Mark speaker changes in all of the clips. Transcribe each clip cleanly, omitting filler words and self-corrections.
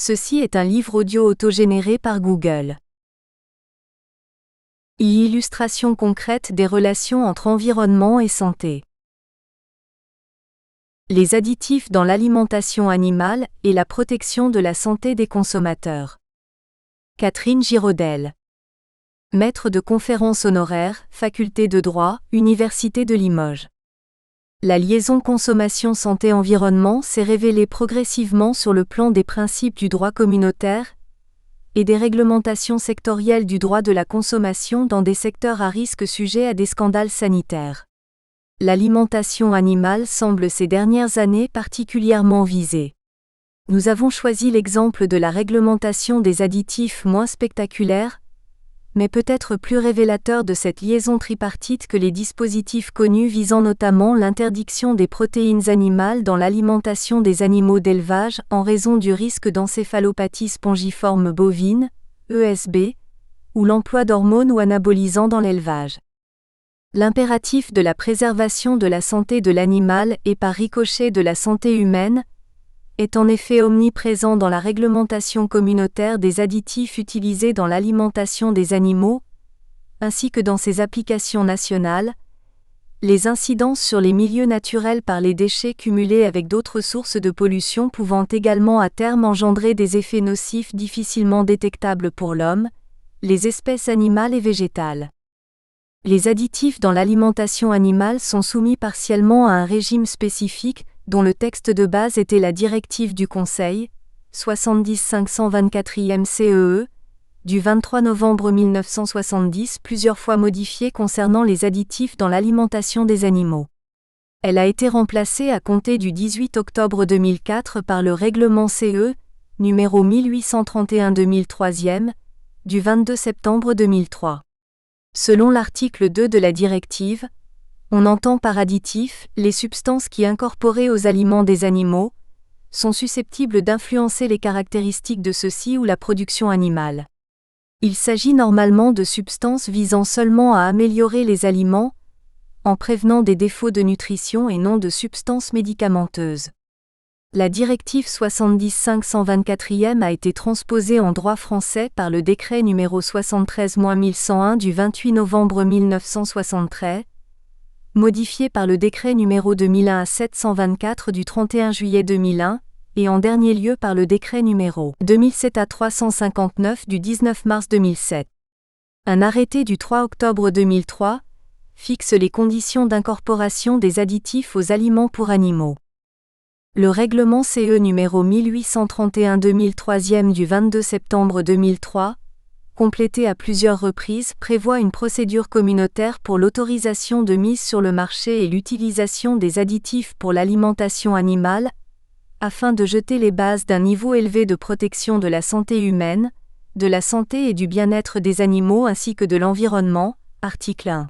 Speaker 1: Ceci est un livre audio autogénéré par Google. Illustration concrète des relations entre environnement et santé. Les additifs dans l'alimentation animale et la protection de la santé des consommateurs. Catherine Giraudel. Maître de conférences honoraire, Faculté de droit, Université de Limoges. La liaison consommation-santé-environnement s'est révélée progressivement sur le plan des principes du droit communautaire et des réglementations sectorielles du droit de la consommation dans des secteurs à risque sujets à des scandales sanitaires. L'alimentation animale semble ces dernières années particulièrement visée. Nous avons choisi l'exemple de la réglementation des additifs moins spectaculaire, mais peut-être plus révélateur de cette liaison tripartite que les dispositifs connus visant notamment l'interdiction des protéines animales dans l'alimentation des animaux d'élevage en raison du risque d'encéphalopathie spongiforme bovine, ESB, ou l'emploi d'hormones ou anabolisants dans l'élevage. L'impératif de la préservation de la santé de l'animal et par ricochet de la santé humaine est en effet omniprésent dans la réglementation communautaire des additifs utilisés dans l'alimentation des animaux, ainsi que dans ses applications nationales, les incidences sur les milieux naturels par les déchets cumulés avec d'autres sources de pollution pouvant également à terme engendrer des effets nocifs difficilement détectables pour l'homme, les espèces animales et végétales. Les additifs dans l'alimentation animale sont soumis partiellement à un régime spécifique, dont le texte de base était la directive du Conseil, 70-524 CEE, du 23 novembre 1970 plusieurs fois modifiée concernant les additifs dans l'alimentation des animaux. Elle a été remplacée à compter du 18 octobre 2004 par le règlement CE, numéro 1831-2003, du 22 septembre 2003. Selon l'article 2 de la directive, on entend par additifs les substances qui, incorporées aux aliments des animaux, sont susceptibles d'influencer les caractéristiques de ceux-ci ou la production animale. Il s'agit normalement de substances visant seulement à améliorer les aliments, en prévenant des défauts de nutrition et non de substances médicamenteuses. La directive 70-524 a été transposée en droit français par le décret numéro 73-1101 du 28 novembre 1973, modifié par le décret numéro 2001-724 du 31 juillet 2001, et en dernier lieu par le décret numéro 2007-359 du 19 mars 2007. Un arrêté du 3 octobre 2003 fixe les conditions d'incorporation des additifs aux aliments pour animaux. Le règlement CE numéro 1831-2003 du 22 septembre 2003, complété à plusieurs reprises, prévoit une procédure communautaire pour l'autorisation de mise sur le marché et l'utilisation des additifs pour l'alimentation animale, afin de jeter les bases d'un niveau élevé de protection de la santé humaine, de la santé et du bien-être des animaux ainsi que de l'environnement, article 1.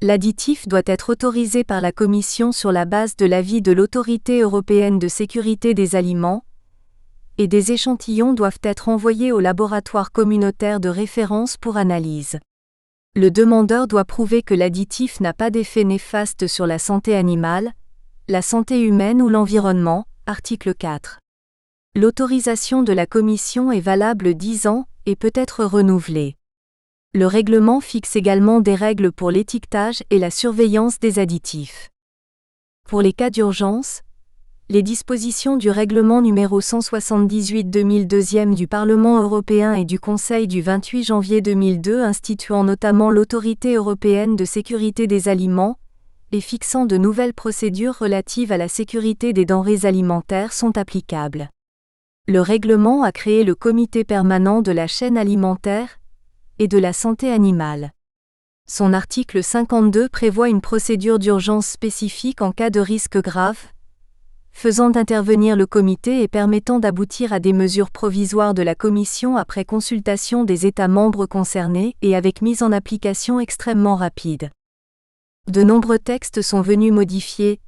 Speaker 1: L'additif doit être autorisé par la Commission sur la base de l'avis de l'Autorité européenne de sécurité des aliments, et des échantillons doivent être envoyés au laboratoire communautaire de référence pour analyse. Le demandeur doit prouver que l'additif n'a pas d'effet néfaste sur la santé animale, la santé humaine ou l'environnement, article 4. L'autorisation de la Commission est valable 10 ans et peut être renouvelée. Le règlement fixe également des règles pour l'étiquetage et la surveillance des additifs. Pour les cas d'urgence, les dispositions du règlement numéro 178/2002 du Parlement européen et du Conseil du 28 janvier 2002 instituant notamment l'Autorité européenne de sécurité des aliments et fixant de nouvelles procédures relatives à la sécurité des denrées alimentaires sont applicables. Le règlement a créé le Comité permanent de la chaîne alimentaire et de la santé animale. Son article 52 prévoit une procédure d'urgence spécifique en cas de risque grave, faisant intervenir le comité et permettant d'aboutir à des mesures provisoires de la Commission après consultation des États membres concernés et avec mise en application extrêmement rapide. De nombreux textes sont venus modifier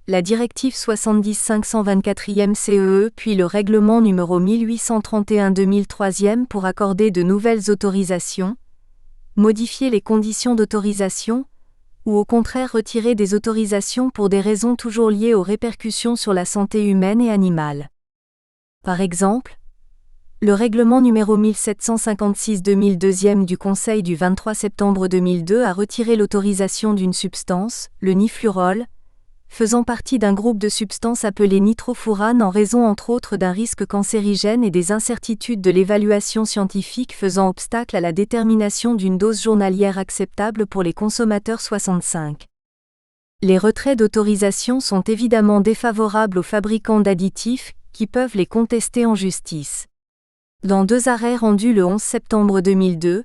Speaker 1: la directive 70-524 CEE puis le règlement numéro 1831-2003 pour accorder de nouvelles autorisations, modifier les conditions d'autorisation, ou au contraire retirer des autorisations pour des raisons toujours liées aux répercussions sur la santé humaine et animale. Par exemple, Le règlement numéro 1756/2002 du Conseil du 23 septembre 2002 a retiré l'autorisation d'une substance, le niflurol, faisant partie d'un groupe de substances appelées nitrofuranes en raison entre autres d'un risque cancérigène et des incertitudes de l'évaluation scientifique faisant obstacle à la détermination d'une dose journalière acceptable pour les consommateurs 65. Les retraits d'autorisation sont évidemment défavorables aux fabricants d'additifs, qui peuvent les contester en justice. Dans 2 arrêts rendus le 11 septembre 2002,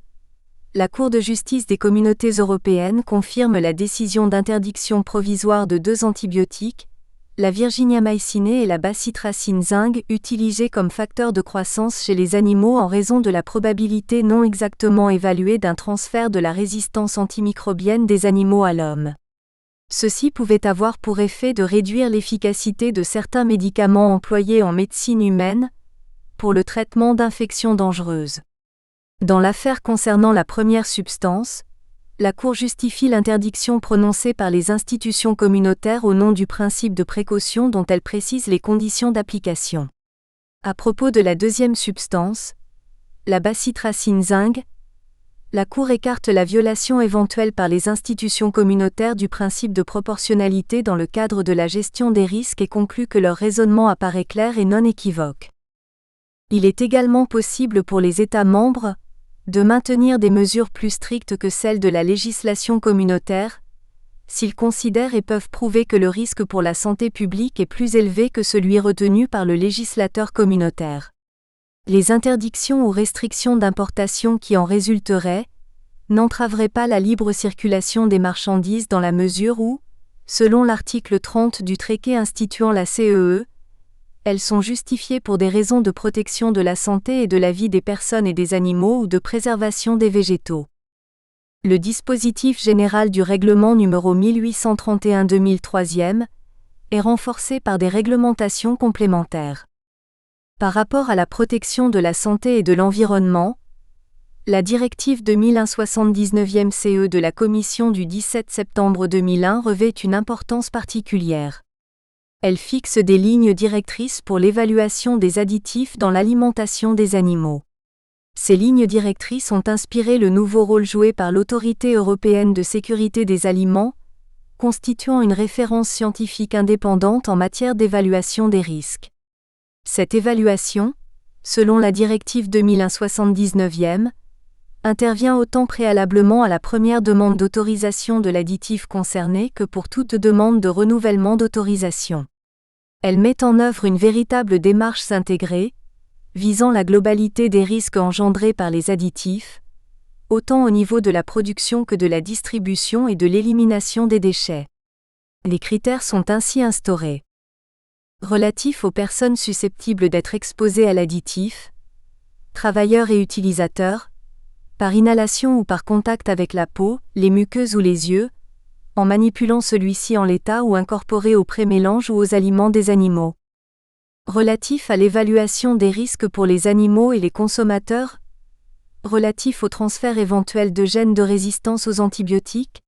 Speaker 1: la Cour de justice des Communautés européennes confirme la décision d'interdiction provisoire de 2 antibiotiques, la virginiamycine et la bacitracine zinc, utilisés comme facteurs de croissance chez les animaux en raison de la probabilité non exactement évaluée d'un transfert de la résistance antimicrobienne des animaux à l'homme. Ceci pouvait avoir pour effet de réduire l'efficacité de certains médicaments employés en médecine humaine, pour le traitement d'infections dangereuses. Dans l'affaire concernant la première substance, la Cour justifie l'interdiction prononcée par les institutions communautaires au nom du principe de précaution dont elle précise les conditions d'application. À propos de la deuxième substance, la bacitracine zinc, la Cour écarte la violation éventuelle par les institutions communautaires du principe de proportionnalité dans le cadre de la gestion des risques et conclut que leur raisonnement apparaît clair et non équivoque. Il est également possible pour les États membres de maintenir des mesures plus strictes que celles de la législation communautaire, s'ils considèrent et peuvent prouver que le risque pour la santé publique est plus élevé que celui retenu par le législateur communautaire. Les interdictions ou restrictions d'importation qui en résulteraient n'entraveraient pas la libre circulation des marchandises dans la mesure où, selon l'article 30 du traité instituant la CEE, elles sont justifiées pour des raisons de protection de la santé et de la vie des personnes et des animaux ou de préservation des végétaux. Le dispositif général du règlement numéro 1831/2003 est renforcé par des réglementations complémentaires. Par rapport à la protection de la santé et de l'environnement, la directive 2001/79 CE de la Commission du 17 septembre 2001 revêt une importance particulière. Elle fixe des lignes directrices pour l'évaluation des additifs dans l'alimentation des animaux. Ces lignes directrices ont inspiré le nouveau rôle joué par l'Autorité européenne de sécurité des aliments, constituant une référence scientifique indépendante en matière d'évaluation des risques. Cette évaluation, selon la directive 2001/79, intervient autant préalablement à la première demande d'autorisation de l'additif concerné que pour toute demande de renouvellement d'autorisation. Elle met en œuvre une véritable démarche intégrée, visant la globalité des risques engendrés par les additifs, autant au niveau de la production que de la distribution et de l'élimination des déchets. Les critères sont ainsi instaurés. Relatifs aux personnes susceptibles d'être exposées à l'additif, travailleurs et utilisateurs, par inhalation ou par contact avec la peau, les muqueuses ou les yeux, en manipulant celui-ci en l'état ou incorporé au pré-mélange ou aux aliments des animaux. Relatif à l'évaluation des risques pour les animaux et les consommateurs, relatif au transfert éventuel de gènes de résistance aux antibiotiques,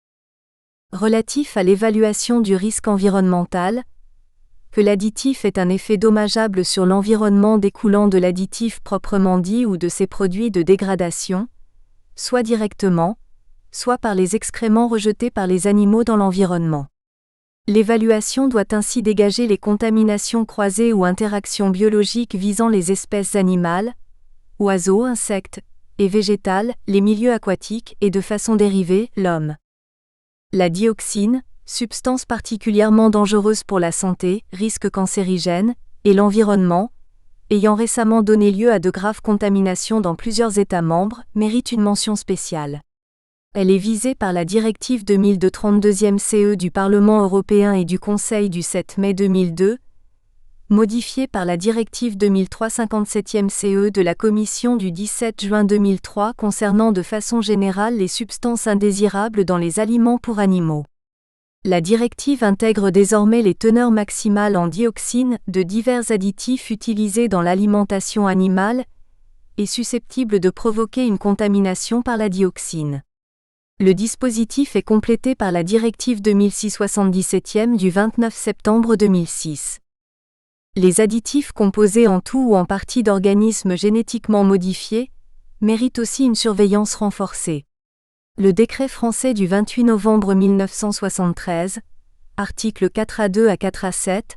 Speaker 1: relatif à l'évaluation du risque environnemental, que l'additif ait un effet dommageable sur l'environnement découlant de l'additif proprement dit ou de ses produits de dégradation, soit directement, soit par les excréments rejetés par les animaux dans l'environnement. L'évaluation doit ainsi dégager les contaminations croisées ou interactions biologiques visant les espèces animales, oiseaux, insectes, et végétales, les milieux aquatiques et de façon dérivée, l'homme. La dioxine, substance particulièrement dangereuse pour la santé, risque cancérigène, et l'environnement, ayant récemment donné lieu à de graves contaminations dans plusieurs États membres, mérite une mention spéciale. Elle est visée par la directive 2002/32 CE du Parlement européen et du Conseil du 7 mai 2002, modifiée par la directive 2003/57 CE de la Commission du 17 juin 2003 concernant de façon générale les substances indésirables dans les aliments pour animaux. La directive intègre désormais les teneurs maximales en dioxine de divers additifs utilisés dans l'alimentation animale et susceptibles de provoquer une contamination par la dioxine. Le dispositif est complété par la directive 2006/77 du 29 septembre 2006. Les additifs composés en tout ou en partie d'organismes génétiquement modifiés méritent aussi une surveillance renforcée. Le décret français du 28 novembre 1973, articles 4A2 à 4A7,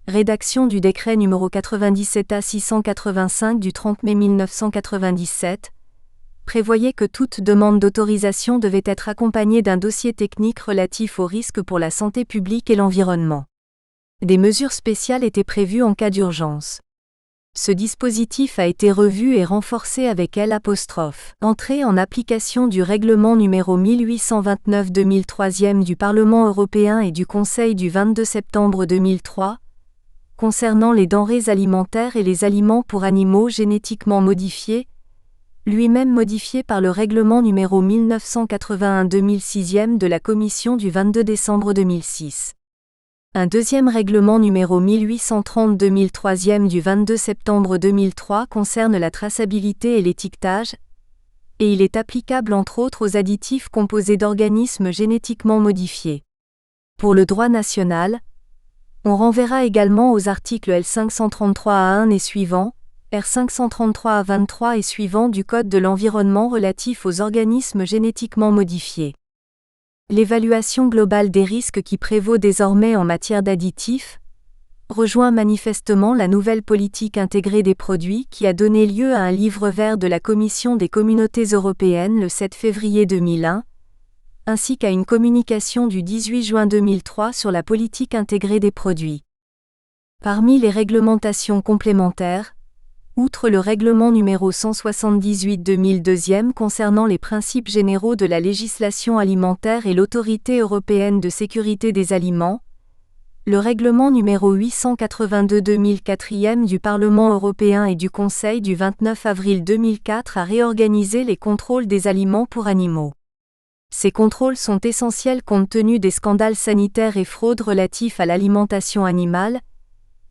Speaker 1: rédaction du décret numéro 97A 685 du 30 mai 1997, prévoyait que toute demande d'autorisation devait être accompagnée d'un dossier technique relatif aux risques pour la santé publique et l'environnement. Des mesures spéciales étaient prévues en cas d'urgence. Ce dispositif a été revu et renforcé avec L', entrée en application du règlement numéro 1829/2003 du Parlement européen et du Conseil du 22 septembre 2003, concernant les denrées alimentaires et les aliments pour animaux génétiquement modifiés, lui-même modifié par le règlement numéro 1981/2006 de la Commission du 22 décembre 2006. Un deuxième règlement numéro 1830/2003 du 22 septembre 2003 concerne la traçabilité et l'étiquetage, et il est applicable entre autres aux additifs composés d'organismes génétiquement modifiés. Pour le droit national, on renverra également aux articles L533A1 et suivants, R533A23 et suivants du Code de l'environnement relatif aux organismes génétiquement modifiés. L'évaluation globale des risques qui prévaut désormais en matière d'additifs rejoint manifestement la nouvelle politique intégrée des produits qui a donné lieu à un livre vert de la Commission des Communautés européennes le 7 février 2001, ainsi qu'à une communication du 18 juin 2003 sur la politique intégrée des produits. Parmi les réglementations complémentaires, outre le règlement numéro 178/2002 concernant les principes généraux de la législation alimentaire et l'Autorité européenne de sécurité des aliments, le règlement numéro 882/2004 du Parlement européen et du Conseil du 29 avril 2004 a réorganisé les contrôles des aliments pour animaux. Ces contrôles sont essentiels compte tenu des scandales sanitaires et fraudes relatifs à l'alimentation animale,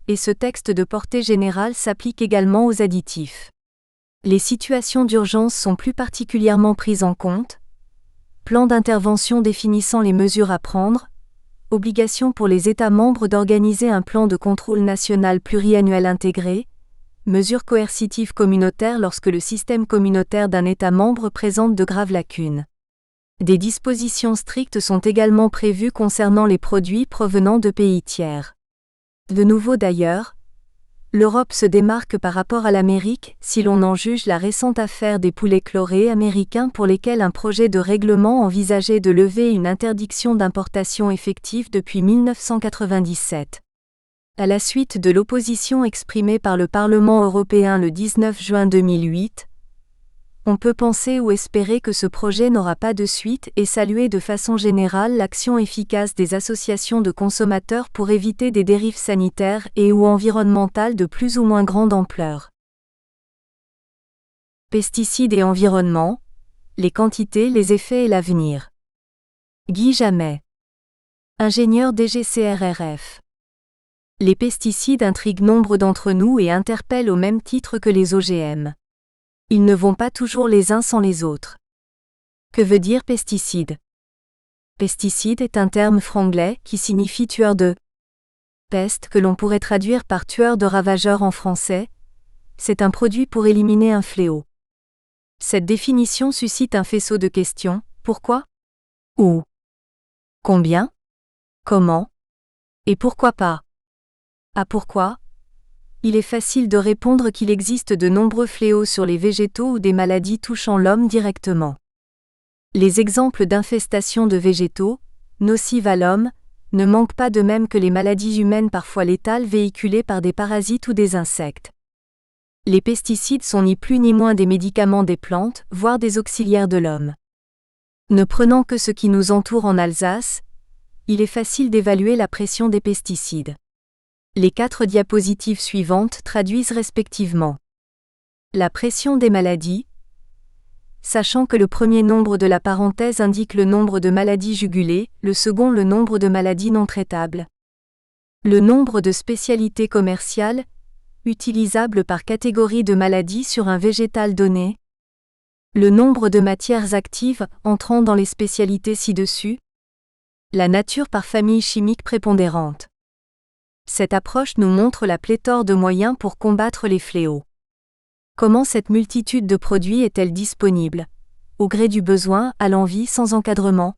Speaker 1: et ce texte de portée générale s'applique également aux additifs. Les situations d'urgence sont plus particulièrement prises en compte. Plan d'intervention définissant les mesures à prendre, obligation pour les États membres d'organiser un plan de contrôle national pluriannuel intégré, mesures coercitives communautaires lorsque le système communautaire d'un État membre présente de graves lacunes. Des dispositions strictes sont également prévues concernant les produits provenant de pays tiers. De nouveau d'ailleurs, l'Europe se démarque par rapport à l'Amérique si l'on en juge la récente affaire des poulets chlorés américains pour lesquels un projet de règlement envisageait de lever une interdiction d'importation effective depuis 1997. À la suite de l'opposition exprimée par le Parlement européen le 19 juin 2008, on peut penser ou espérer que ce projet n'aura pas de suite et saluer de façon générale l'action efficace des associations de consommateurs pour éviter des dérives sanitaires et ou environnementales de plus ou moins grande ampleur. Pesticides et environnement, les quantités, les effets et l'avenir. Guy Jamet, ingénieur DGCRRF. Les pesticides intriguent nombre d'entre nous et interpellent au même titre que les OGM. Ils ne vont pas toujours les uns sans les autres. Que veut dire pesticide ? Pesticide est un terme franglais qui signifie tueur de peste que l'on pourrait traduire par tueur de ravageurs en français. C'est un produit pour éliminer un fléau. Cette définition suscite un faisceau de questions. Pourquoi ? Où ? Combien ? Comment ? Et pourquoi pas ? Ah pourquoi ? Il est facile de répondre qu'il existe de nombreux fléaux sur les végétaux ou des maladies touchant l'homme directement. Les exemples d'infestation de végétaux, nocives à l'homme, ne manquent pas de même que les maladies humaines parfois létales véhiculées par des parasites ou des insectes. Les pesticides sont ni plus ni moins des médicaments des plantes, voire des auxiliaires de l'homme. Ne prenant que ce qui nous entoure en Alsace, il est facile d'évaluer la pression des pesticides. Les 4 diapositives suivantes traduisent respectivement la pression des maladies, sachant que le premier nombre de la parenthèse indique le nombre de maladies jugulées, le second le nombre de maladies non traitables. Le nombre de spécialités commerciales, utilisables par catégorie de maladies sur un végétal donné. Le nombre de matières actives entrant dans les spécialités ci-dessus. La nature par famille chimique prépondérante. Cette approche nous montre la pléthore de moyens pour combattre les fléaux. Comment cette multitude de produits est-elle disponible, au gré du besoin, à l'envi, sans encadrement?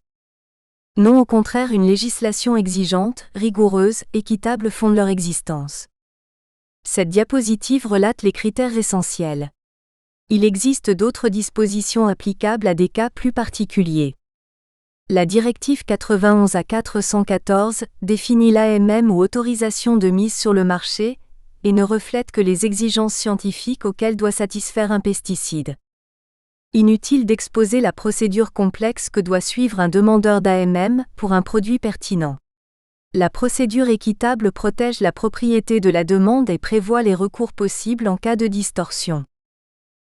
Speaker 1: Non, au contraire, une législation exigeante, rigoureuse, équitable fonde leur existence. Cette diapositive relate les critères essentiels. Il existe d'autres dispositions applicables à des cas plus particuliers. La directive 91/414 définit l'AMM ou autorisation de mise sur le marché et ne reflète que les exigences scientifiques auxquelles doit satisfaire un pesticide. Inutile d'exposer la procédure complexe que doit suivre un demandeur d'AMM pour un produit pertinent. La procédure équitable protège la propriété de la demande et prévoit les recours possibles en cas de distorsion.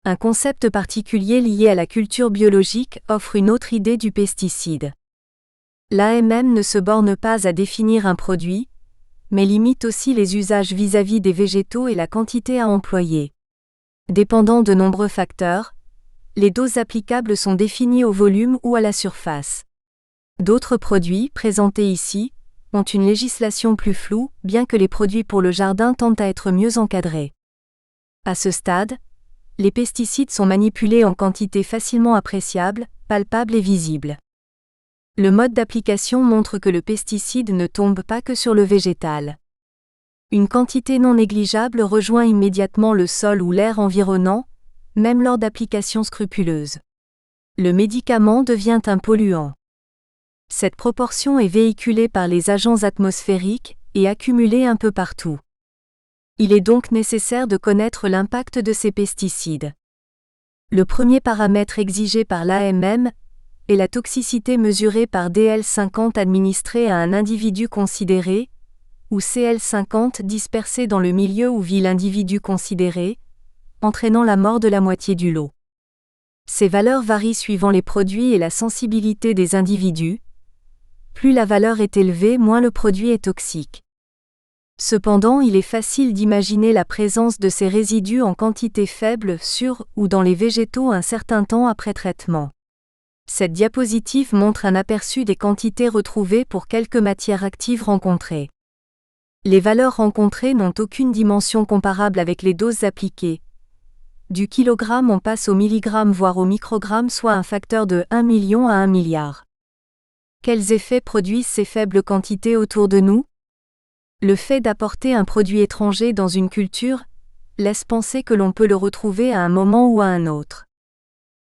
Speaker 1: Un concept particulier lié à la culture biologique offre une autre idée du pesticide. L'AMM ne se borne pas à définir un produit, mais limite aussi les usages vis-à-vis des végétaux et la quantité à employer. Dépendant de nombreux facteurs, les doses applicables sont définies au volume ou à la surface. D'autres produits, présentés ici, ont une législation plus floue, bien que les produits pour le jardin tendent à être mieux encadrés. À ce stade, les pesticides sont manipulés en quantité facilement appréciable, palpable et visible. Le mode d'application montre que le pesticide ne tombe pas que sur le végétal. Une quantité non négligeable rejoint immédiatement le sol ou l'air environnant, même lors d'applications scrupuleuses. Le médicament devient un polluant. Cette proportion est véhiculée par les agents atmosphériques et accumulée un peu partout. Il est donc nécessaire de connaître l'impact de ces pesticides. Le premier paramètre exigé par l'AMM est la toxicité mesurée par DL50 administrée à un individu considéré, ou CL50 dispersé dans le milieu où vit l'individu considéré, entraînant la mort de la moitié du lot. Ces valeurs varient suivant les produits et la sensibilité des individus. Plus la valeur est élevée, moins le produit est toxique. Cependant, il est facile d'imaginer la présence de ces résidus en quantité faible sur ou dans les végétaux un certain temps après traitement. Cette diapositive montre un aperçu des quantités retrouvées pour quelques matières actives rencontrées. Les valeurs rencontrées n'ont aucune dimension comparable avec les doses appliquées. Du kilogramme on passe au milligramme voire au microgramme, soit un facteur de 1 million à 1 milliard. Quels effets produisent ces faibles quantités autour de nous? Le fait d'apporter un produit étranger dans une culture laisse penser que l'on peut le retrouver à un moment ou à un autre.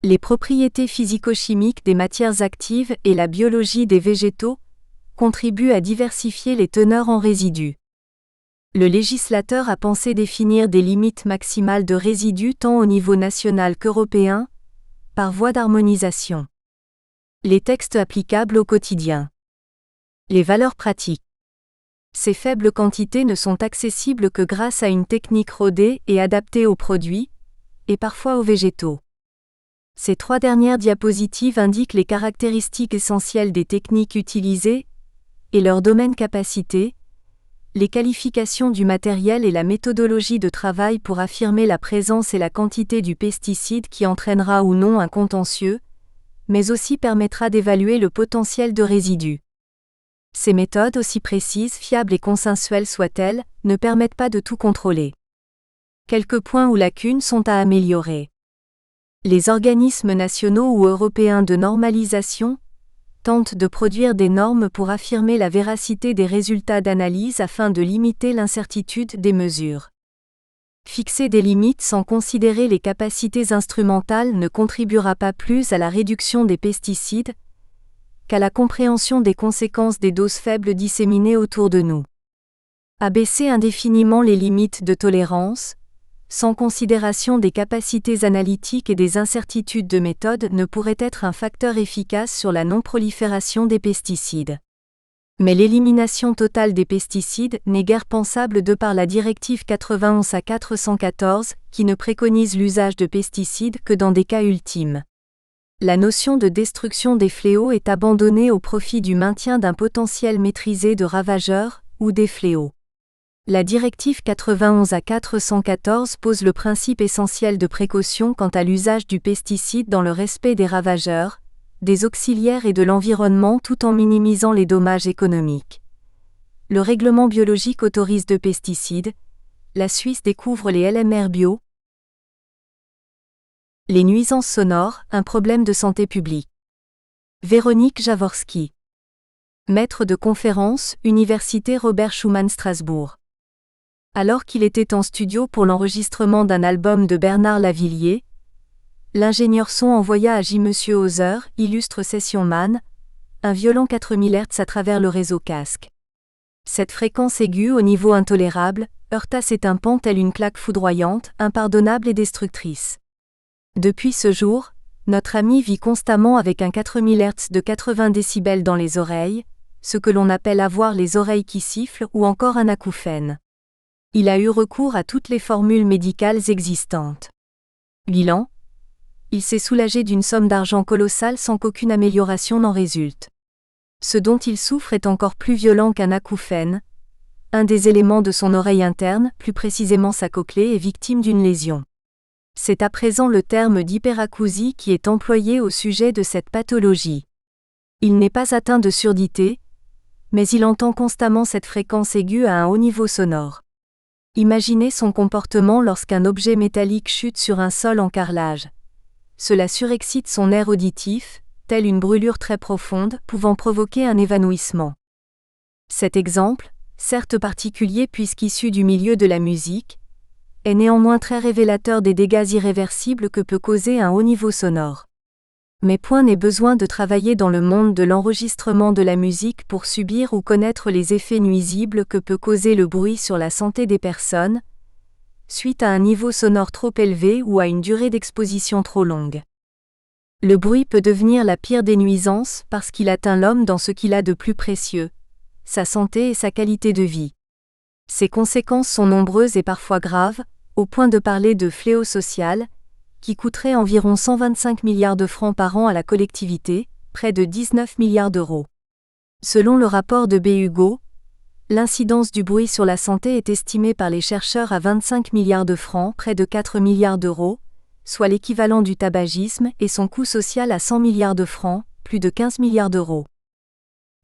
Speaker 1: Les propriétés physico-chimiques des matières actives et la biologie des végétaux contribuent à diversifier les teneurs en résidus. Le législateur a pensé définir des limites maximales de résidus tant au niveau national qu'européen, par voie d'harmonisation. Les textes applicables au quotidien. Les valeurs pratiques. Ces faibles quantités ne sont accessibles que grâce à une technique rodée et adaptée aux produits, et parfois aux végétaux. Ces 3 dernières diapositives indiquent les caractéristiques essentielles des techniques utilisées et leur domaine capacité, les qualifications du matériel et la méthodologie de travail pour affirmer la présence et la quantité du pesticide qui entraînera ou non un contentieux, mais aussi permettra d'évaluer le potentiel de résidus. Ces méthodes, aussi précises, fiables et consensuelles soient-elles, ne permettent pas de tout contrôler. Quelques points ou lacunes sont à améliorer. Les organismes nationaux ou européens de normalisation tentent de produire des normes pour affirmer la véracité des résultats d'analyse afin de limiter l'incertitude des mesures. Fixer des limites sans considérer les capacités instrumentales ne contribuera pas plus à la réduction des pesticides qu'à la compréhension des conséquences des doses faibles disséminées autour de nous. Abaisser indéfiniment les limites de tolérance, sans considération des capacités analytiques et des incertitudes de méthode, ne pourrait être un facteur efficace sur la non-prolifération des pesticides. Mais l'élimination totale des pesticides n'est guère pensable de par la directive 91/414, qui ne préconise l'usage de pesticides que dans des cas ultimes. La notion de destruction des fléaux est abandonnée au profit du maintien d'un potentiel maîtrisé de ravageurs ou des fléaux. La directive 91/414 pose le principe essentiel de précaution quant à l'usage du pesticide dans le respect des ravageurs, des auxiliaires et de l'environnement tout en minimisant les dommages économiques. Le règlement biologique autorise 2 pesticides. La Suisse découvre les LMR bio. Les nuisances sonores, un problème de santé publique. Véronique Jaworski. Maître de conférence, Université Robert Schumann Strasbourg. Alors qu'il était en studio pour l'enregistrement d'un album de Bernard Lavilliers, l'ingénieur son envoya à J. Monsieur Hauser, illustre Session Man, un violent 4000 Hz à travers le réseau casque. Cette fréquence aiguë au niveau intolérable heurta ses tympans telle une claque foudroyante, impardonnable et destructrice. Depuis ce jour, notre ami vit constamment avec un 4000 Hz de 80 décibels dans les oreilles, ce que l'on appelle avoir les oreilles qui sifflent ou encore un acouphène. Il a eu recours à toutes les formules médicales existantes. Bilan : il s'est soulagé d'une somme d'argent colossale sans qu'aucune amélioration n'en résulte. Ce dont il souffre est encore plus violent qu'un acouphène. Un des éléments de son oreille interne, plus précisément sa cochlée, est victime d'une lésion. C'est à présent le terme d'hyperacousie qui est employé au sujet de cette pathologie. Il n'est pas atteint de surdité, mais il entend constamment cette fréquence aiguë à un haut niveau sonore. Imaginez son comportement lorsqu'un objet métallique chute sur un sol en carrelage. Cela surexcite son nerf auditif, telle une brûlure très profonde, pouvant provoquer un évanouissement. Cet exemple, certes particulier puisqu'issu du milieu de la musique, est néanmoins très révélateur des dégâts irréversibles que peut causer un haut niveau sonore. Mais point n'est besoin de travailler dans le monde de l'enregistrement de la musique pour subir ou connaître les effets nuisibles que peut causer le bruit sur la santé des personnes, suite à un niveau sonore trop élevé ou à une durée d'exposition trop longue. Le bruit peut devenir la pire des nuisances parce qu'il atteint l'homme dans ce qu'il a de plus précieux, sa santé et sa qualité de vie. Ses conséquences sont nombreuses et parfois graves, au point de parler de fléau social, qui coûterait environ 125 milliards de francs par an à la collectivité, près de 19 milliards d'euros. Selon le rapport de B. Hugo, l'incidence du bruit sur la santé est estimée par les chercheurs à 25 milliards de francs, près de 4 milliards d'euros, soit l'équivalent du tabagisme, et son coût social à 100 milliards de francs, plus de 15 milliards d'euros.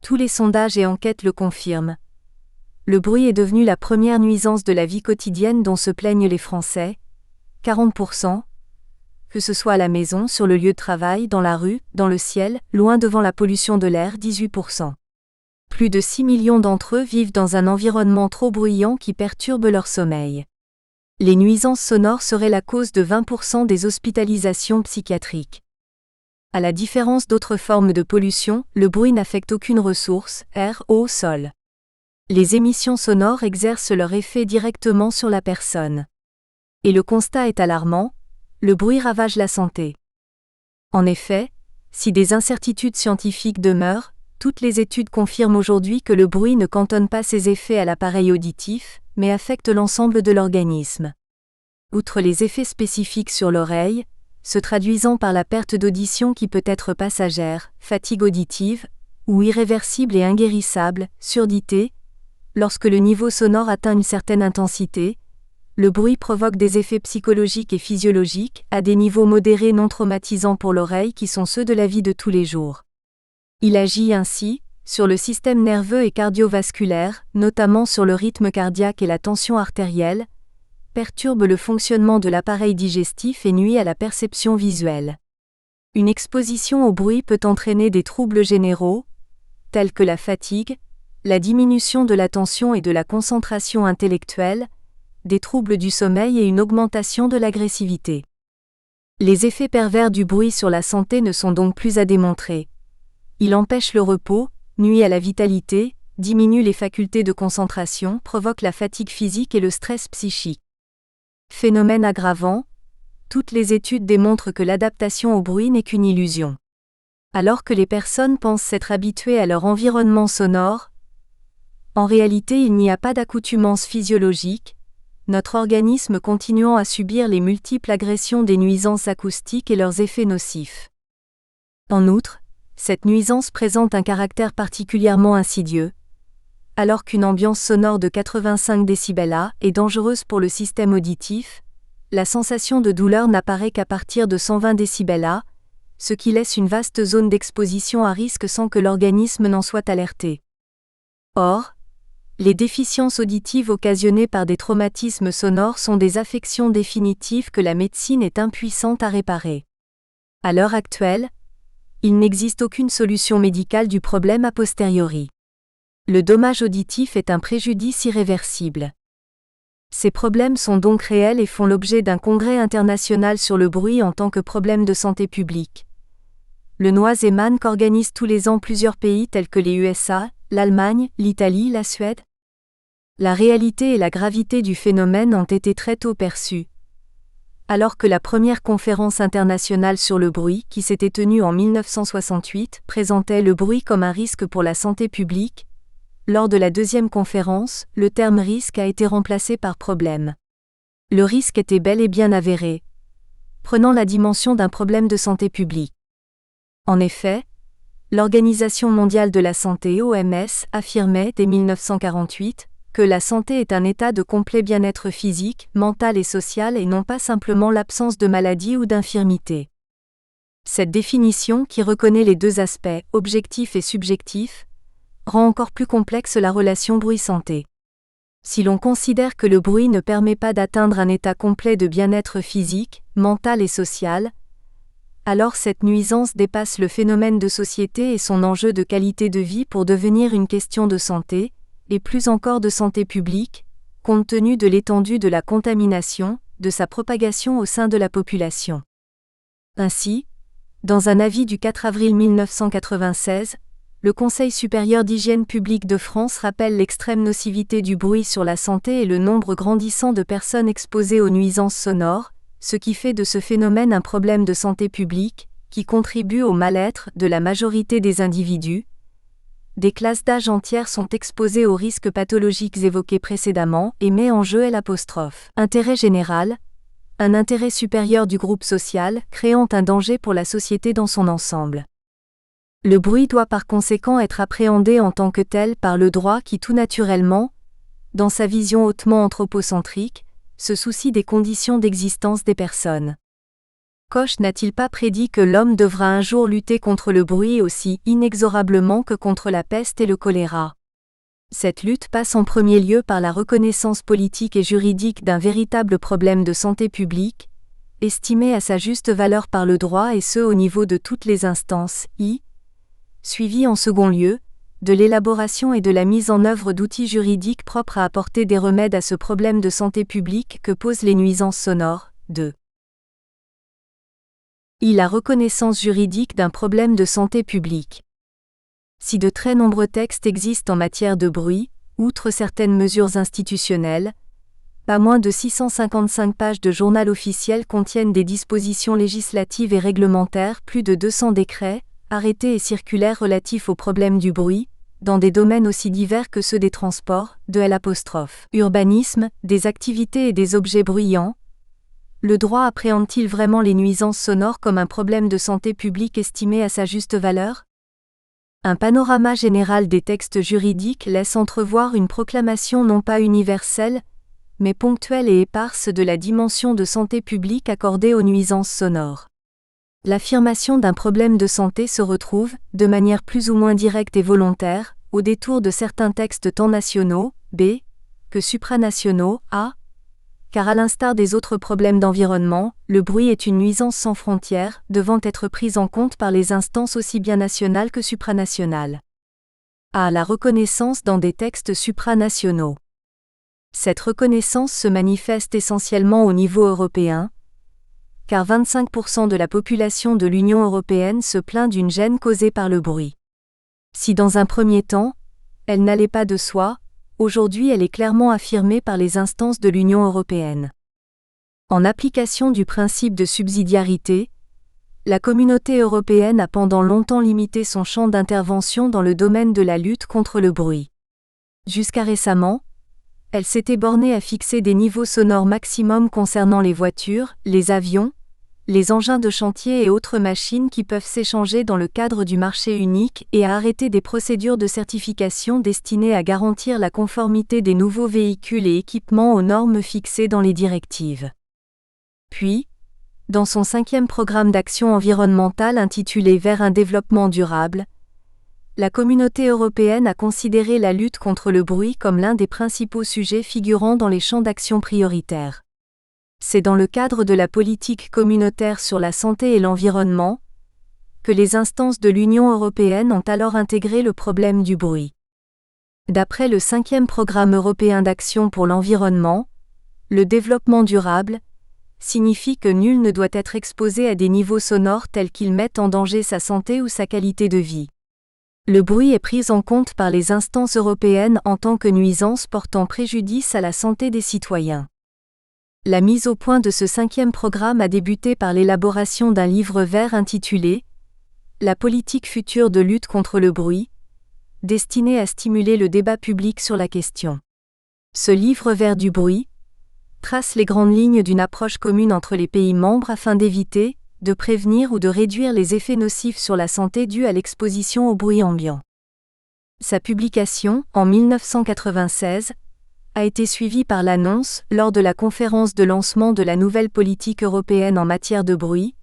Speaker 1: Tous les sondages et enquêtes le confirment. Le bruit est devenu la première nuisance de la vie quotidienne dont se plaignent les Français, 40%, que ce soit à la maison, sur le lieu de travail, dans la rue, dans le ciel, loin devant la pollution de l'air, 18%. Plus de 6 millions d'entre eux vivent dans un environnement trop bruyant qui perturbe leur sommeil. Les nuisances sonores seraient la cause de 20% des hospitalisations psychiatriques. À la différence d'autres formes de pollution, le bruit n'affecte aucune ressource, air, eau, sol. Les émissions sonores exercent leur effet directement sur la personne. Et le constat est alarmant, le bruit ravage la santé. En effet, si des incertitudes scientifiques demeurent, toutes les études confirment aujourd'hui que le bruit ne cantonne pas ses effets à l'appareil auditif, mais affecte l'ensemble de l'organisme. Outre les effets spécifiques sur l'oreille, se traduisant par la perte d'audition qui peut être passagère, fatigue auditive, ou irréversible et inguérissable, surdité, lorsque le niveau sonore atteint une certaine intensité, le bruit provoque des effets psychologiques et physiologiques à des niveaux modérés non traumatisants pour l'oreille qui sont ceux de la vie de tous les jours. Il agit ainsi sur le système nerveux et cardiovasculaire, notamment sur le rythme cardiaque et la tension artérielle, perturbe le fonctionnement de l'appareil digestif et nuit à la perception visuelle. Une exposition au bruit peut entraîner des troubles généraux, tels que la fatigue, la diminution de l'attention et de la concentration intellectuelle, des troubles du sommeil et une augmentation de l'agressivité. Les effets pervers du bruit sur la santé ne sont donc plus à démontrer. Il empêche le repos, nuit à la vitalité, diminue les facultés de concentration, provoque la fatigue physique et le stress psychique. Phénomène aggravant, toutes les études démontrent que l'adaptation au bruit n'est qu'une illusion. Alors que les personnes pensent s'être habituées à leur environnement sonore, en réalité il n'y a pas d'accoutumance physiologique, notre organisme continuant à subir les multiples agressions des nuisances acoustiques et leurs effets nocifs. En outre, cette nuisance présente un caractère particulièrement insidieux. Alors qu'une ambiance sonore de 85 décibels est dangereuse pour le système auditif, la sensation de douleur n'apparaît qu'à partir de 120 décibels, ce qui laisse une vaste zone d'exposition à risque sans que l'organisme n'en soit alerté. Or, Les déficiences auditives occasionnées par des traumatismes sonores sont des affections définitives que la médecine est impuissante à réparer. À l'heure actuelle, il n'existe aucune solution médicale du problème a posteriori. Le dommage auditif est un préjudice irréversible. Ces problèmes sont donc réels et font l'objet d'un congrès international sur le bruit en tant que problème de santé publique. Le NOISE qu'organise tous les ans plusieurs pays tels que les USA, l'Allemagne, l'Italie, la Suède. La réalité et la gravité du phénomène ont été très tôt perçues. Alors que la première conférence internationale sur le bruit, qui s'était tenue en 1968, présentait le bruit comme un risque pour la santé publique, lors de la deuxième conférence, le terme risque a été remplacé par problème. Le risque était bel et bien avéré, prenant la dimension d'un problème de santé publique. En effet, l'Organisation mondiale de la santé (OMS) affirmait dès 1948 que la santé est un état de complet bien-être physique, mental et social et non pas simplement l'absence de maladie ou d'infirmité. Cette définition, qui reconnaît les deux aspects, objectif et subjectif, rend encore plus complexe la relation bruit-santé. Si l'on considère que le bruit ne permet pas d'atteindre un état complet de bien-être physique, mental et social, alors cette nuisance dépasse le phénomène de société et son enjeu de qualité de vie pour devenir une question de santé, et plus encore de santé publique, compte tenu de l'étendue de la contamination, de sa propagation au sein de la population. Ainsi, dans un avis du 4 avril 1996, le Conseil supérieur d'hygiène publique de France rappelle l'extrême nocivité du bruit sur la santé et le nombre grandissant de personnes exposées aux nuisances sonores, ce qui fait de ce phénomène un problème de santé publique, qui contribue au mal-être de la majorité des individus. Des classes d'âge entières sont exposées aux risques pathologiques évoqués précédemment et met en jeu intérêt général, un intérêt supérieur du groupe social, créant un danger pour la société dans son ensemble. Le bruit doit par conséquent être appréhendé en tant que tel par le droit qui tout naturellement, dans sa vision hautement anthropocentrique, se soucie des conditions d'existence des personnes. Koch n'a-t-il pas prédit que l'homme devra un jour lutter contre le bruit aussi inexorablement que contre la peste et le choléra? Cette lutte passe en premier lieu par la reconnaissance politique et juridique d'un véritable problème de santé publique, estimé à sa juste valeur par le droit et ce au niveau de toutes les instances, suivi en second lieu, de l'élaboration et de la mise en œuvre d'outils juridiques propres à apporter des remèdes à ce problème de santé publique que posent les nuisances sonores. 2. La reconnaissance juridique d'un problème de santé publique. Si de très nombreux textes existent en matière de bruit, outre certaines mesures institutionnelles, pas moins de 655 pages de journal officiel contiennent des dispositions législatives et réglementaires, plus de 200 décrets, arrêtés et circulaires relatifs aux problèmes du bruit, dans des domaines aussi divers que ceux des transports, urbanisme, des activités et des objets bruyants. Le droit appréhende-t-il vraiment les nuisances sonores comme un problème de santé publique estimé à sa juste valeur? Un panorama général des textes juridiques laisse entrevoir une proclamation non pas universelle, mais ponctuelle et éparse de la dimension de santé publique accordée aux nuisances sonores. L'affirmation d'un problème de santé se retrouve, de manière plus ou moins directe et volontaire, au détour de certains textes tant nationaux, que supranationaux, car à l'instar des autres problèmes d'environnement, le bruit est une nuisance sans frontières, devant être prise en compte par les instances aussi bien nationales que supranationales. La reconnaissance dans des textes supranationaux. Cette reconnaissance se manifeste essentiellement au niveau européen, car 25% de la population de l'Union européenne se plaint d'une gêne causée par le bruit. Si dans un premier temps, elle n'allait pas de soi, aujourd'hui elle est clairement affirmée par les instances de l'Union européenne. En application du principe de subsidiarité, la Communauté européenne a pendant longtemps limité son champ d'intervention dans le domaine de la lutte contre le bruit. Jusqu'à récemment, elle s'était bornée à fixer des niveaux sonores maximum concernant les voitures, les avions, les engins de chantier et autres machines qui peuvent s'échanger dans le cadre du marché unique et à arrêter des procédures de certification destinées à garantir la conformité des nouveaux véhicules et équipements aux normes fixées dans les directives. Puis, dans son 5e programme d'action environnementale intitulé Vers un développement durable, La communauté européenne a considéré la lutte contre le bruit comme l'un des principaux sujets figurant dans les champs d'action prioritaires. C'est dans le cadre de la politique communautaire sur la santé et l'environnement que les instances de l'Union européenne ont alors intégré le problème du bruit. D'après le 5e programme européen d'action pour l'environnement, le développement durable signifie que nul ne doit être exposé à des niveaux sonores tels qu'ils mettent en danger sa santé ou sa qualité de vie. Le bruit est pris en compte par les instances européennes en tant que nuisance portant préjudice à la santé des citoyens. La mise au point de ce 5e programme a débuté par l'élaboration d'un livre vert intitulé « La politique future de lutte contre le bruit », destiné à stimuler le débat public sur la question. Ce livre vert du bruit trace les grandes lignes d'une approche commune entre les pays membres afin d'éviter, de prévenir ou de réduire les effets nocifs sur la santé dus à l'exposition au bruit ambiant. Sa publication, en 1996, a été suivie par l'annonce, lors de la conférence de lancement de la nouvelle politique européenne en matière de bruit,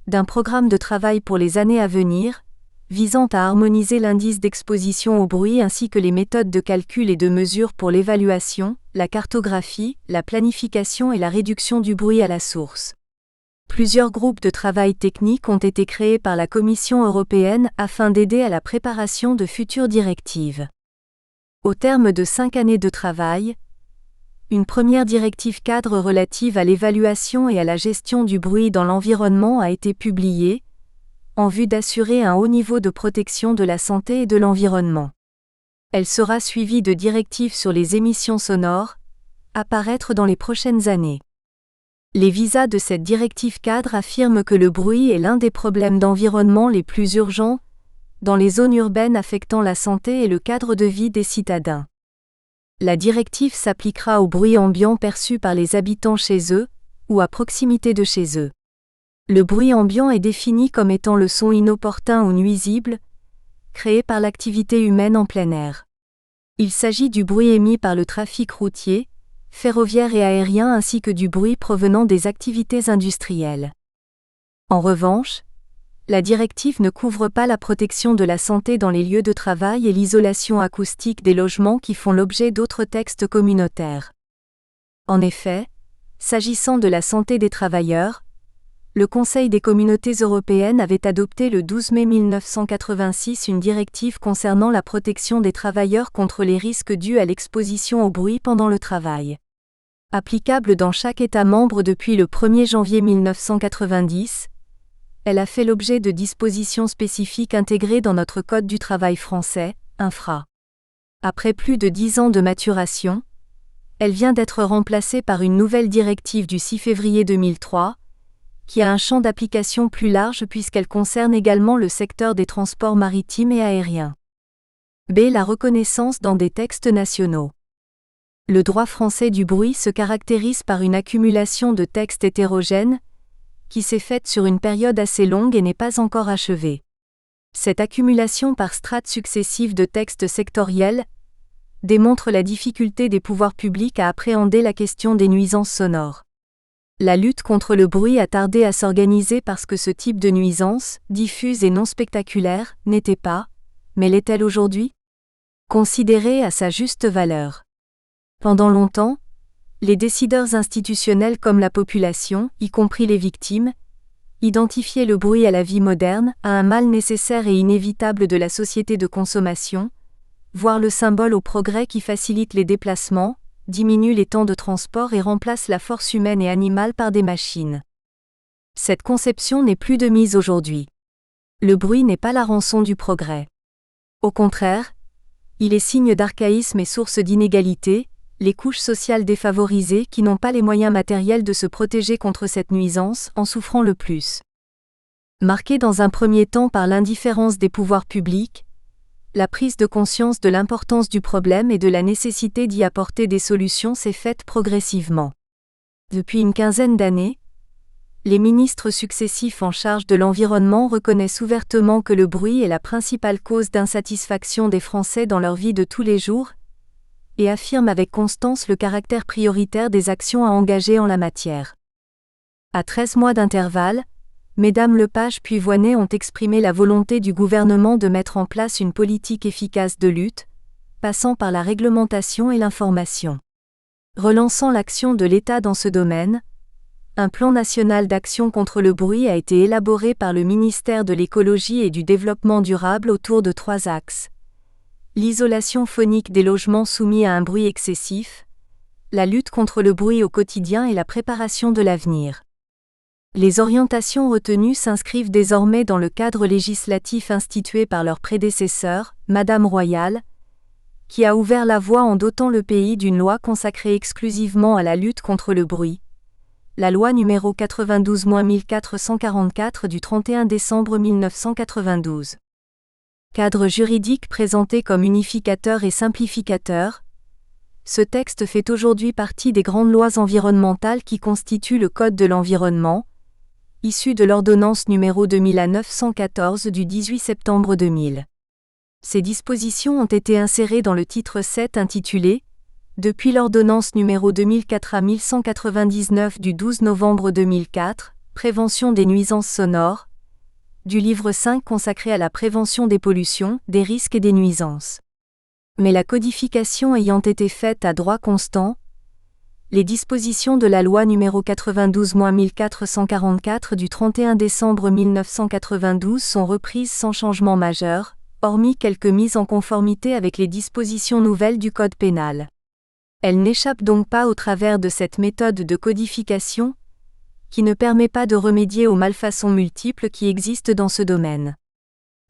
Speaker 1: d'un programme de travail pour les années à venir, visant à harmoniser l'indice d'exposition au bruit ainsi que les méthodes de calcul et de mesure pour l'évaluation, la cartographie, la planification et la réduction du bruit à la source. Plusieurs groupes de travail technique ont été créés par la Commission européenne afin d'aider à la préparation de futures directives. Au terme de 5 années de travail, une première directive cadre relative à l'évaluation et à la gestion du bruit dans l'environnement a été publiée, en vue d'assurer un haut niveau de protection de la santé et de l'environnement. Elle sera suivie de directives sur les émissions sonores, à paraître dans les prochaines années. Les visas de cette directive cadre affirment que le bruit est l'un des problèmes d'environnement les plus urgents dans les zones urbaines affectant la santé et le cadre de vie des citadins. La directive s'appliquera au bruit ambiant perçu par les habitants chez eux, ou à proximité de chez eux. Le bruit ambiant est défini comme étant le son inopportun ou nuisible, créé par l'activité humaine en plein air. Il s'agit du bruit émis par le trafic routier, ferroviaire et aérien ainsi que du bruit provenant des activités industrielles. En revanche, la directive ne couvre pas la protection de la santé dans les lieux de travail et l'isolation acoustique des logements qui font l'objet d'autres textes communautaires. En effet, s'agissant de la santé des travailleurs, le Conseil des communautés européennes avait adopté le 12 mai 1986 une directive concernant la protection des travailleurs contre les risques dus à l'exposition au bruit pendant le travail. Applicable dans chaque État membre depuis le 1er janvier 1990, elle a fait l'objet de dispositions spécifiques intégrées dans notre Code du travail français, Infra. Après plus de 10 ans de maturation, elle vient d'être remplacée par une nouvelle directive du 6 février 2003, qui a un champ d'application plus large puisqu'elle concerne également le secteur des transports maritimes et aériens. B. La reconnaissance dans des textes nationaux. Le droit français du bruit se caractérise par une accumulation de textes hétérogènes, qui s'est faite sur une période assez longue et n'est pas encore achevée. Cette accumulation par strates successives de textes sectoriels démontre la difficulté des pouvoirs publics à appréhender la question des nuisances sonores. La lutte contre le bruit a tardé à s'organiser parce que ce type de nuisance, diffuse et non spectaculaire, n'était pas, mais l'est-elle aujourd'hui, considérée à sa juste valeur. Pendant longtemps, les décideurs institutionnels comme la population, y compris les victimes, identifiaient le bruit à la vie moderne, à un mal nécessaire et inévitable de la société de consommation, voire le symbole au progrès qui facilite les déplacements, diminue les temps de transport et remplace la force humaine et animale par des machines. Cette conception n'est plus de mise aujourd'hui. Le bruit n'est pas la rançon du progrès. Au contraire, il est signe d'archaïsme et source d'inégalité, les couches sociales défavorisées qui n'ont pas les moyens matériels de se protéger contre cette nuisance en souffrant le plus. Marquée dans un premier temps par l'indifférence des pouvoirs publics, la prise de conscience de l'importance du problème et de la nécessité d'y apporter des solutions s'est faite progressivement. Depuis une quinzaine d'années, les ministres successifs en charge de l'environnement reconnaissent ouvertement que le bruit est la principale cause d'insatisfaction des Français dans leur vie de tous les jours, et affirment avec constance le caractère prioritaire des actions à engager en la matière. À 13 mois d'intervalle, Mesdames Lepage puis Voynet ont exprimé la volonté du gouvernement de mettre en place une politique efficace de lutte, passant par la réglementation et l'information. Relançant l'action de l'État dans ce domaine, un plan national d'action contre le bruit a été élaboré par le ministère de l'Écologie et du Développement durable autour de 3 axes. L'isolation phonique des logements soumis à un bruit excessif, la lutte contre le bruit au quotidien et la préparation de l'avenir. Les orientations retenues s'inscrivent désormais dans le cadre législatif institué par leur prédécesseur, Madame Royal, qui a ouvert la voie en dotant le pays d'une loi consacrée exclusivement à la lutte contre le bruit. La loi numéro 92-1444 du 31 décembre 1992. Cadre juridique présenté comme unificateur et simplificateur, ce texte fait aujourd'hui partie des grandes lois environnementales qui constituent le Code de l'environnement, issu de l'ordonnance numéro 2000-914 du 18 septembre 2000. Ces dispositions ont été insérées dans le titre 7 intitulé « Depuis l'ordonnance numéro 2004-1199 du 12 novembre 2004, Prévention des nuisances sonores », du livre 5 consacré à la prévention des pollutions, des risques et des nuisances. Mais la codification ayant été faite à droit constant, les dispositions de la loi numéro 92-1444 du 31 décembre 1992 sont reprises sans changement majeur, hormis quelques mises en conformité avec les dispositions nouvelles du Code pénal. Elles n'échappent donc pas au travers de cette méthode de codification, qui ne permet pas de remédier aux malfaçons multiples qui existent dans ce domaine.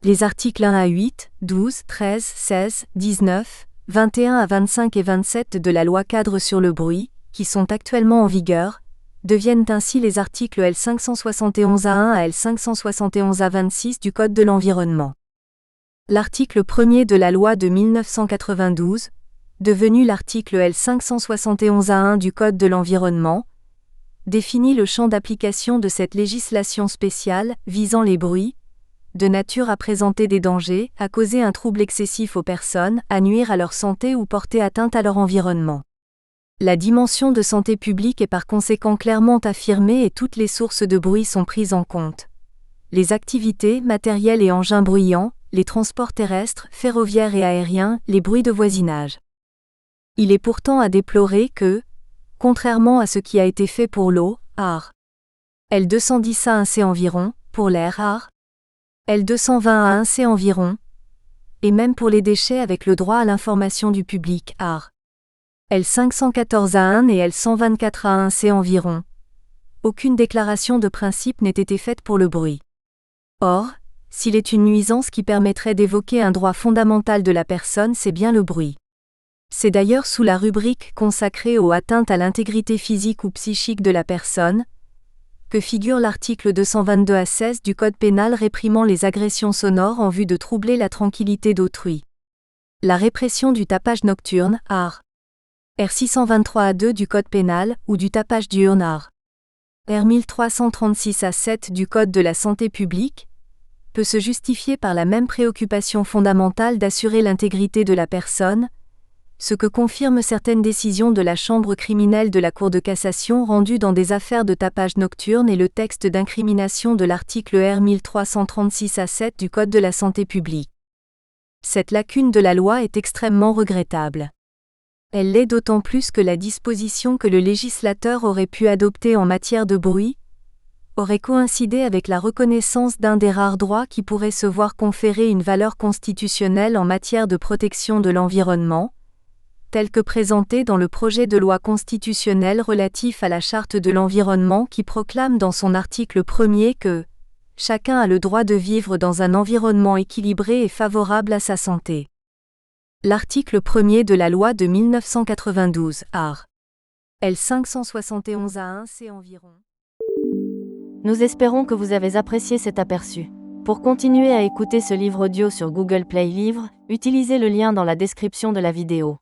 Speaker 1: Les articles 1 à 8, 12, 13, 16, 19, 21 à 25 et 27 de la loi cadre sur le bruit, qui sont actuellement en vigueur, deviennent ainsi les articles L571A1 à L571A26 du Code de l'environnement. L'article 1er de la loi de 1992, devenu l'article L571A1 du Code de l'environnement, définit le champ d'application de cette législation spéciale visant les bruits, de nature à présenter des dangers, à causer un trouble excessif aux personnes, à nuire à leur santé ou porter atteinte à leur environnement. La dimension de santé publique est par conséquent clairement affirmée et toutes les sources de bruit sont prises en compte. Les activités, matériels et engins bruyants, les transports terrestres, ferroviaires et aériens, les bruits de voisinage. Il est pourtant à déplorer que, contrairement à ce qui a été fait pour l'eau, AR. L210 à 1C environ, pour l'air AR. L220 à 1C environ, et même pour les déchets avec le droit à l'information du public AR. L514 à 1 et L124 à 1C environ. Aucune déclaration de principe n'ait été faite pour le bruit. Or, s'il est une nuisance qui permettrait d'évoquer un droit fondamental de la personne, c'est bien le bruit. C'est d'ailleurs sous la rubrique consacrée aux atteintes à l'intégrité physique ou psychique de la personne que figure l'article 222 à 16 du Code pénal réprimant les agressions sonores en vue de troubler la tranquillité d'autrui. La répression du tapage nocturne, AR. R623 à 2 du Code pénal, ou du tapage diurne AR. R1336 à 7 du Code de la santé publique, peut se justifier par la même préoccupation fondamentale d'assurer l'intégrité de la personne, ce que confirment certaines décisions de la Chambre criminelle de la Cour de cassation rendues dans des affaires de tapage nocturne et le texte d'incrimination de l'article R1336 à 7 du Code de la santé publique. Cette lacune de la loi est extrêmement regrettable. Elle l'est d'autant plus que la disposition que le législateur aurait pu adopter en matière de bruit aurait coïncidé avec la reconnaissance d'un des rares droits qui pourrait se voir conférer une valeur constitutionnelle en matière de protection de l'environnement, tel que présenté dans le projet de loi constitutionnelle relatif à la Charte de l'environnement qui proclame dans son article 1er que « Chacun a le droit de vivre dans un environnement équilibré et favorable à sa santé ». L'article 1er de la loi de 1992, AR. L571 à 1C environ.
Speaker 2: Nous espérons que vous avez apprécié cet aperçu. Pour continuer à écouter ce livre audio sur Google Play Livres, utilisez le lien dans la description de la vidéo.